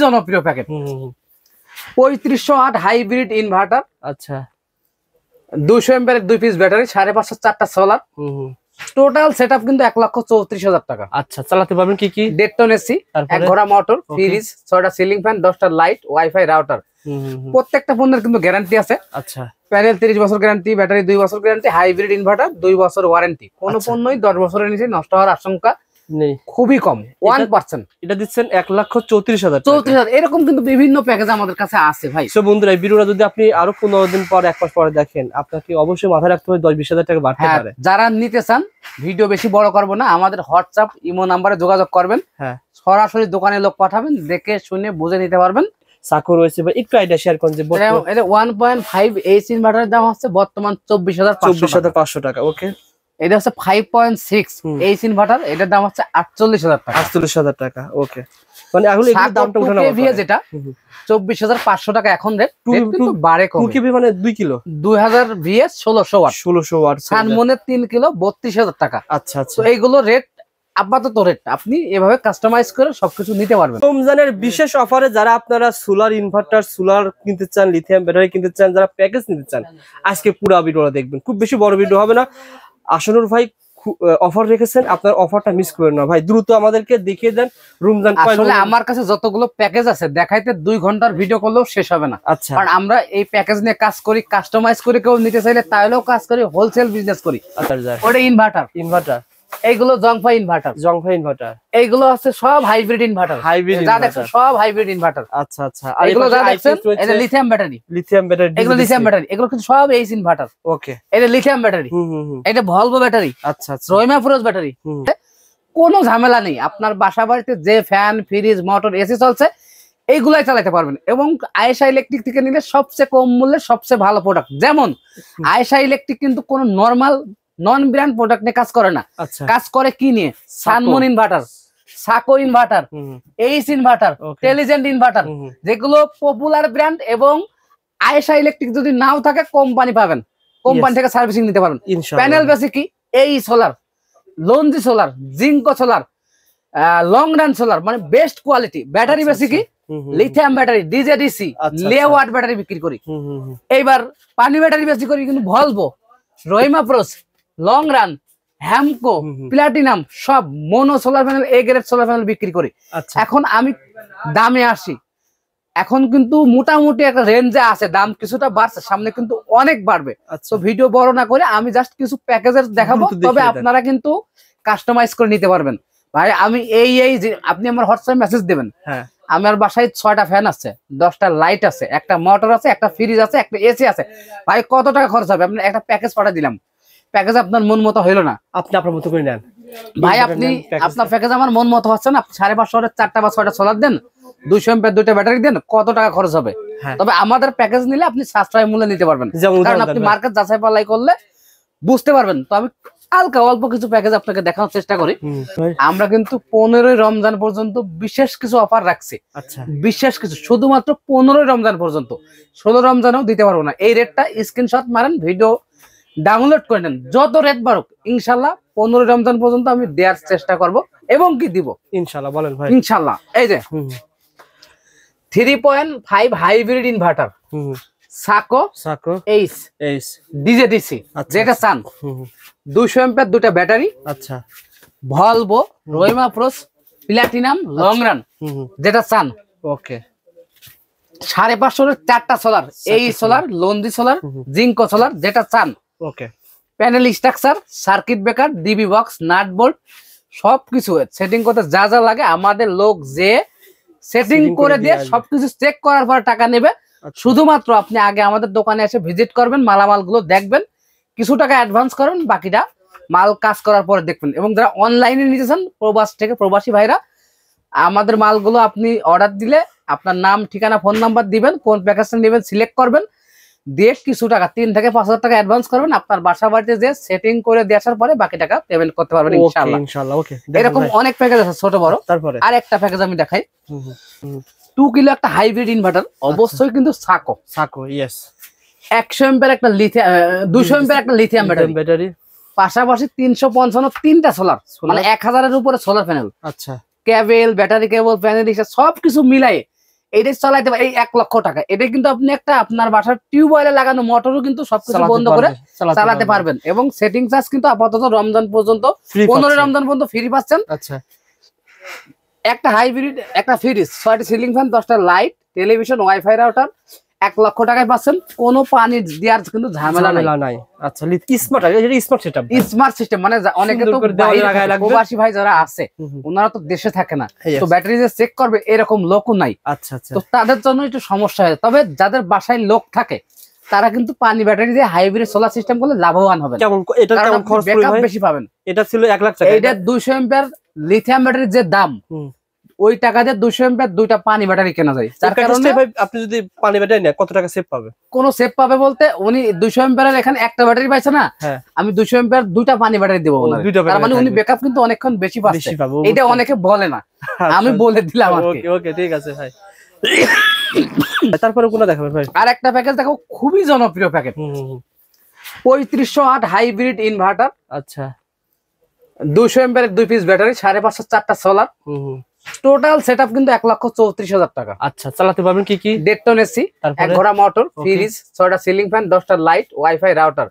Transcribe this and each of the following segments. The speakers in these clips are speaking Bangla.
জনপ্রিয় প্যাকেট। 3508 হাইব্রিড ইনভার্টার, আচ্ছা 200 এম্পিয়ারের 2 পিস ব্যাটারি, 550 4টা সোলার, টোটাল সেটআপ কিন্তু 1,34,000 টাকা। আচ্ছা চালাতে পারবেন কি কি? 1.5 টন এসি, 1 ঘোড়া মোটর, ফ্রিজ, 6টা সিলিং ফ্যান, 10টা লাইট, ওয়াইফাই, রাউটার। প্রত্যেকটা পণ্যের কিন্তু গ্যারান্টি আছে। আচ্ছা প্যানেল 30 বছর গ্যারান্টি, ব্যাটারি 2 বছর গ্যারান্টি, হাইব্রিড ইনভার্টার 2 বছর ওয়ারেন্টি। কোন পণ্যই 10 বছরের নিচে নষ্ট হওয়ার আশঙ্কা নেই, খুবই কম, 1%। এটা দিচ্ছেন 1,34,000। 34,000 এরকম কিন্তু বিভিন্ন প্যাকেজ আমাদের কাছে আছে ভাই। সো বন্ধুরা এই ভিডিওটা যদি আপনি আরো 15 দিন পর 1 মাস পরে দেখেন, আপনাকে অবশ্যই মাথায় রাখতে হবে 10-20,000 টাকা বাড়তে পারে। যারা নিতে চান, ভিডিও বেশি বড় করব না, আমাদের হোয়াটসঅ্যাপ ইমো নাম্বারে যোগাযোগ করবেন। হ্যাঁ সরাসরি দোকানে লোক পাঠাবেন, দেখে শুনে বুঝে নিতে পারবেন। সাকো রয়েছে ভাই, একটু আইডিয়া শেয়ার করেন যে এটা 1.5 এইচ ইনভার্টারের দাম হচ্ছে বর্তমান 24,500 টাকা। ওকে, এটা হচ্ছে 5.6 এইচ ইনভার্টার, এটার দাম হচ্ছে 48,000 টাকা। 48,000 টাকা। ওকে, মানে এখন এই দামটা উঠানো হবে, যেটা 24,500 টাকা এখন রেট, কিন্তু বাড়ে কম। 2 কেবি মানে 2 কিলো, 2000 ভিএস 1600 ওয়াট, 1600 ওয়াট, সানমনের 3 কিলো 32,000 টাকা। আচ্ছা আচ্ছা, তো এইগুলো রেট আপাতত রেট, আপনি এভাবে কাস্টমাইজ করে সবকিছু নিতে পারবেন। রমজানের বিশেষ অফারে যারা আপনারা সোলার ইনভার্টার, সোলার কিনতে চান, লিথিয়াম ব্যাটারি কিনতে চান, যারা প্যাকেজ নিতে চান, আজকে পুরো ভিডিওটা দেখবেন। খুব বেশি বড় ভিডিও হবে না। আসনুর ভাই অফার রেখেছেন, আপনার অফারটা মিস করেন না ভাই, দ্রুত আমাদেরকে দেখিয়ে দেন রমজান। আসলে আমার কাছে যতগুলো প্যাকেজ আছে দেখাইতে 2 ঘন্টার ভিডিও করলেও শেষ হবে না। আচ্ছা, কারণ আমরা এই প্যাকেজ নিয়ে কাজ করি, কাস্টমাইজ করে কেউ নিতে চাইলে তাহলেও কাজ করি, হোলসেল বিজনেস করি। ওটা ইনভার্টার, এইগুলো জংফাই ইনভার্টার, এইগুলো আছে সব হাইব্রিড ইনভার্টার, যা দেখছেন সব হাইব্রিড ইনভার্টার। আচ্ছা আচ্ছা, আর এগুলো যা দেখছেন এটা লিথিয়াম ব্যাটারি, এগুলো লিথিয়াম ব্যাটারি, এগুলো কিন্তু সব এইচ ইনভার্টার। ওকে, এটা লিথিয়াম ব্যাটারি, এটা ভলভো ব্যাটারি, আচ্ছা আচ্ছা, রহিমা ফিরোজ ব্যাটারি। কোনো ঝামেলা নেই, আপনার বাসা বাড়িতে যে ফ্যান, ফ্রিজ, মোটর, এসি চলছে এইগুলাই চালাতে পারবেন। এবং আয়েশা ইলেকট্রিক থেকে নিলে সবচেয়ে কম মূল্যে সবচেয়ে ভালো প্রোডাক্ট। যেমন আয়েশা ইলেকট্রিক কিন্তু কোনো নরমাল নন ব্র্যান্ড প্রোডাক্ট নিয়ে কাজ করে না, কাজ করে কি নিয়ে? Sunmoon inverter, Sako inverter, H inverter, intelligent inverter, যেগুলো পপুলার ব্র্যান্ড। এবং আয়েশা ইলেকট্রিক যদি নাও থাকে কোম্পানি পাবেন, কোম্পানি থেকে সার্ভিসিং নিতে পারবেন। প্যানেল বেশি কি? এই solar, লঞ্জি solar, Jinko solar, long run solar, মানে বেস্ট কোয়ালিটি। ব্যাটারি বেশি কি? লিথিয়াম ব্যাটারি, ডিজেডিসি, লেওয়াট ব্যাটারি বিক্রি করি। এইবার পানি ব্যাটারি বেশি করি কিন্তু Volvo, Rahima প্রোস, long run, Hamko, platinum, সব mono solar panel, A grade solar panel বিক্রি করি। এখন আমি দামে আসি, এখন কিন্তু মোটামুটি একটা রেঞ্জে আছে, দাম কিছুটা বাড়ছে, সামনে কিন্তু অনেক বাড়বে। তো ভিডিও বড় না করে আমি জাস্ট কিছু প্যাকেজের দেখাবো, তবে আপনারা কিন্তু কাস্টমাইজ করে নিতে পারবেন। ভাই আমি এই যে আপনি আমার হোয়াটসঅ্যাপ মেসেজ দেবেন, আমার বাসায় 6টা ফ্যান আছে, 10টা লাইট আছে, একটা মোটর আছে, একটা ফ্রিজ আছে, একটা এসি আছে। ভাই কত টাকা খরচ হবে? আপনি একটা প্যাকেজ পাঠিয়ে দিলাম, প্যাকেজ আপনার মন মতো হইলো না, আপনি আপনার মতো করে নেন ভাই। আপনি আপনার প্যাকেজ আমার মন মতো হচ্ছে না, 550 4টা বা 6টা সোলার দেন, 200 এম্পিয়ার 2টা ব্যাটারি দেন, কত টাকা খরচ হবে? তবে আমাদের প্যাকেজ নিলে আপনি সাশ্রয় মূল্যে নিতে পারবেন, কারণ আপনি মার্কেট যাচাই বাছাই করলে বুঝতে পারবেন। তো আমি হালকা অল্প কিছু প্যাকেজ আপনাকে দেখানোর চেষ্টা করি। আমরা কিন্তু 15ই রমজান পর্যন্ত বিশেষ কিছু অফার রাখছি। বিশেষ কিছু শুধুমাত্র 15ই রমজান পর্যন্ত, 16 রমজানেও দিতে পারবো না। এই রেটটা স্ক্রিনশট মারেন, ভিডিও ডাউনলোড করে নেন, যত রেট বাড়ুক ইনশাল্লাহ 15 রমজান পর্যন্ত আমি দেওয়ার চেষ্টা করব। এবং কি দিব ইনশাল্লাহ? বলেন ভাই। ইনশাল্লাহ এই যে 3.5 হাইব্রিড ইনভার্টার, সাকো এইচ ডিজেডিসি, যেটা চান, 200 এম্পিয়ার 2টা ব্যাটারি, আচ্ছা, Volvo, Rahimafrooz, platinum, long run, যেটা চান। ওকে, 550 4টা সোলার, এই solar, Longi solar, Jinko solar, যেটা চান। Okay, panel structure, circuit breaker, DB box, nut bolt, সবকিছু সেটিং করতে যা যা লাগে আমাদের লোক যে সেটিং করে দিয়ে সবকিছু চেক করার পর টাকা নেবে। শুধুমাত্র আপনি আগে আমাদের দোকানে এসে ভিজিট করবেন, মালামাল গুলো দেখবেন, কিছু টাকা অ্যাডভান্স করবেন, বাকিটা মাল কাজ করার পরে দেখবেন। এবং যারা অনলাইনে নিতেছেন প্রবাস থেকে, প্রবাসী ভাইরা, আমাদের মালগুলো আপনি অর্ডার দিলে আপনার নাম, ঠিকানা, ফোন নাম্বার দিবেন, কোন প্যাকেজটা নেবেন সিলেক্ট করবেন, দিয়ে কিছু টাকা 3 থেকে 5,000 টাকা অ্যাডভান্স করবেন। আপনার বাসা বাড়িতে যে সেটিং করে দেওয়ার পরে বাকি টাকা পেমেন্ট করতে পারবেন ইনশাআল্লাহ। ওকে, এরকম অনেক প্যাকেজ আছে ছোট বড়। তারপরে আর একটা প্যাকেজ আমি দেখাই, 2 কিলো একটা হাইব্রিড ইনভার্টার, অবশ্যই কিন্তু সাকো ইয়েস, 100 এম্পিয়ার একটা লিথিয়াম, 200 এম্পিয়ার একটা লিথিয়াম ব্যাটারি, পাশাপাশি 355 3টা সোলার, মানে 1000 এর উপরে সোলার প্যানেল। আচ্ছা, কেবল, ব্যাটারি কেবল, প্যানেল, সবকিছু মিলাই এইটা চালাইতে পারেন, এই 1 লক্ষ টাকা। এটা কিন্তু আপনি একটা আপনার বাসার টিউবওয়েলে লাগানো মোটরও কিন্তু সবকিছু বন্ধ করে চালাতে পারবেন। এবং সেটিং চার্জ কিন্তু আপাতত রমজান পর্যন্ত 15 রমজান পর্যন্ত ফ্রি পাচ্ছেন। আচ্ছা, একটা হাইব্রিড, একটা ফ্রিজ, 6টি সিলিং ফ্যান, 10টা লাইট, টেলিভিশন, ওয়াইফাই রাউটার 1 লক্ষ টাকায় পাচ্ছেন। কোনো পানি দেওয়ার কিন্তু ঝামেলা নাই। আচ্ছা, স্মার্ট, এটা স্মার্ট সেটআপ, স্মার্ট সিস্টেম। মানে অনেকে তো প্রবাসী ভাই যারা আছে ওনারা তো দেশে থাকে না, তো ব্যাটারি যে চেক করবে এরকম লোকও নাই। আচ্ছা আচ্ছা, তো তাদের জন্য একটু সমস্যা হয়। তবে যাদের বাসায় লোক থাকে তারা কিন্তু পানি ব্যাটারি দিয়ে হাইব্রিড সোলার সিস্টেম করলে লাভবান হবে। কেমন এটা, কেমন খরচ পড়বে ভাই? বেশি পাবেন। এটা ছিল 1 লাখ টাকা। এটা 200 এম্পিয়ার লিথিয়াম ব্যাটারির যে দাম, ওই টাকা দিয়ে 200 এম্পিয়ার দুইটা পানি ব্যাটারি কেনা যায়। যার কারণে ভাই আপনি যদি পানি ব্যাটারি নেন কত টাকা সেভ পাবে? কোন সেভ পাবে বলতে, উনি 200 এম্পিয়ারের এখানে একটা ব্যাটারি পাইছে না, আমি 200 এম্পিয়ার দুইটা পানি ব্যাটারি দেবো। তার মানে উনি ব্যাকআপ কিন্তু অনেকক্ষণ বেশি পাচ্ছে। এটা অনেকে বলে না, আমি বলে দিলাম। ওকে ওকে, ঠিক আছে ভাই। তারপরে কোনটা দেখাবেন ভাই? আর একটা প্যাকেজ দেখো, খুবই জনপ্রিয় প্যাকেজ, 3508 হাইব্রিড ইনভার্টার। আচ্ছা, 200 এম্পিয়ারের 2 পিস ব্যাটারি, 550 4টা সোলার। টোটাল সেটআপ কিন্তু 1,34,000 টাকা। আচ্ছা, চালাতে পারবেন কি কি? 1.5 টন এসি, 1 ঘোড়া মোটর, ফ্রিজ, 6টা সিলিং ফ্যান, 10টা লাইট, ওয়াইফাই রাউটার।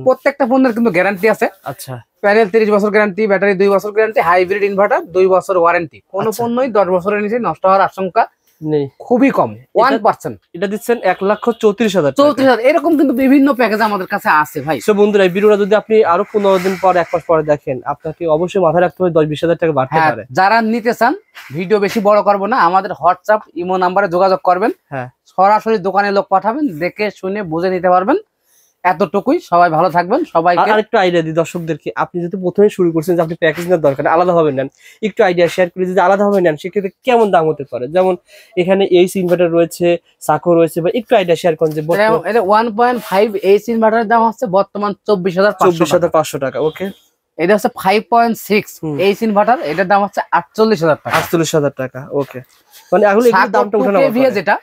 প্রত্যেকটা পণ্যের কিন্তু গ্যারান্টি আছে। আচ্ছা, প্যানেল 30 বছর গ্যারান্টি, ব্যাটারি 2 বছর গ্যারান্টি, হাইব্রিড ইনভার্টার 2 বছর ওয়ারেন্টি। কোনো পণ্যই 10 বছরের নিচে নষ্ট হওয়ার আশঙ্কা নেই, খুবই কম, 1%। এটা দিচ্ছেন 1,34,000। 34,000 এরকম কিন্তু বিভিন্ন প্যাকেজ আমাদের কাছে আছে ভাই। সো বন্ধুরা, এই ভিডিওটা যদি আপনি আরো 15 দিন পর, 1 মাস পরে দেখেন, আপনাকে অবশ্যই মাথায় রাখতে হবে 10-20,000 টাকা বাড়তে পারে। যারা নিতে চান, ভিডিও বেশি বড় করব না, আমাদের হোয়াটসঅ্যাপ ইমো নাম্বারে যোগাযোগ করবেন। হ্যাঁ, সরাসরি দোকানে লোক পাঠাবেন, দেখে শুনে বুঝে নিতে পারবেন। এতটুকুই, সবাই ভালো থাকবেন। সবাইকে আরেকটু আইডিয়া দিই দর্শকদেরকে, আপনি যদি প্রথমে শুরু করছেন যে আপনি প্যাকেজ নেওয়ার দরকার, আলাদা ভাবে নেন, একটু আইডিয়া শেয়ার করে যদি আলাদা ভাবে নেন, সেক্ষেত্রে কেমন দাম হতে পারে? যেমন এখানে এসি ইনভার্টার রয়েছে, সাকো রয়েছে, বা একটু আইডিয়া শেয়ার করেন যে 1.5 এসি ইনভার্টারের দাম হচ্ছে বর্তমান 24,500 টাকা। ওকে, এটা হচ্ছে 5.6 এসি ইনভার্টার, এটার দাম হচ্ছে 48,000 টাকা। 48,000 টাকা। ওকে, মানে আসলে এর দামটা উঠানো হবে। যেটা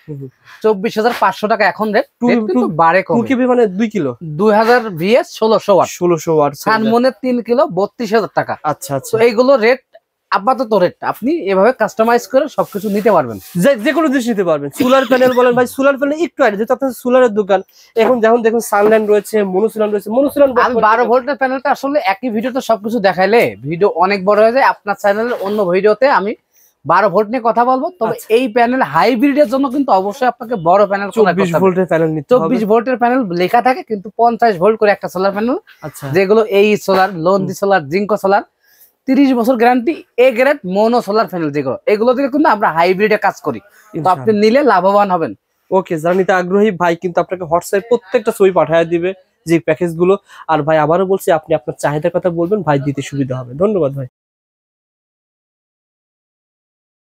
24,500 টাকা এখন রেট, কিন্তু বাড়ে কম। 2 কেভি মানে 2 কিলো, 2000 ভিএস 1600 ওয়াট। 1600 ওয়াট, সানমনের 3 কিলো 32,000 টাকা। আচ্ছা আচ্ছা, তো এইগুলো রেট আপাতত রেট, আপনি এভাবে কাস্টমাইজ করে সবকিছু নিতে পারবেন, যে কোনো জিনিস নিতে পারবেন। সোলার প্যানেল বলেন ভাই, সোলার প্যানেল একটু আইডিয়া, যেহেতু আপনার সোলারের দোকান, এখন যখন দেখুন সানলাইন রয়েছে, মনোসোলার রয়েছে। মনোসোলার আমি 12 ভোল্টের প্যানেলটা আসলে একই ভিডিওতে সবকিছু দেখাইলে ভিডিও অনেক বড় হয়ে যায়। আপনার চ্যানেলের অন্য ভিডিওতে আমি 12 ভোল্ট নিয়ে কথা বলবো। তবে এই প্যানেল হাইব্রিডের জন্য কিন্তু অবশ্যই আপনাকে বড় প্যানেল, 24 ভোল্টের প্যানেল নিতে হবে। 24 ভোল্টের প্যানেল লেখা থাকে, কিন্তু 50 ভোল্ট করে একটা সোলার প্যানেল। আচ্ছা, যেগুলো এই সোলার, লোনদি সোলার, জিঙ্কো সোলার, 30 বছর guarantee, A grade mono solar panel, যেগুলো এগুলো থেকে কিন্তু আমরা হাইব্রিডে কাজ করি। তো আপনি নিলে লাভবান হবেন। ওকে, যারা নিতে আগ্রহী ভাই কিন্তু আপনাকে হোয়াটসঅ্যাপে প্রত্যেকটা ছবি পাঠিয়ে দিবে, যে প্যাকেজ গুলো। আর ভাই আবারও বলছি, আপনি আপনার চাহিদার কথা বলবেন, ভাই দিতে সুবিধা হবে। ধন্যবাদ ভাই।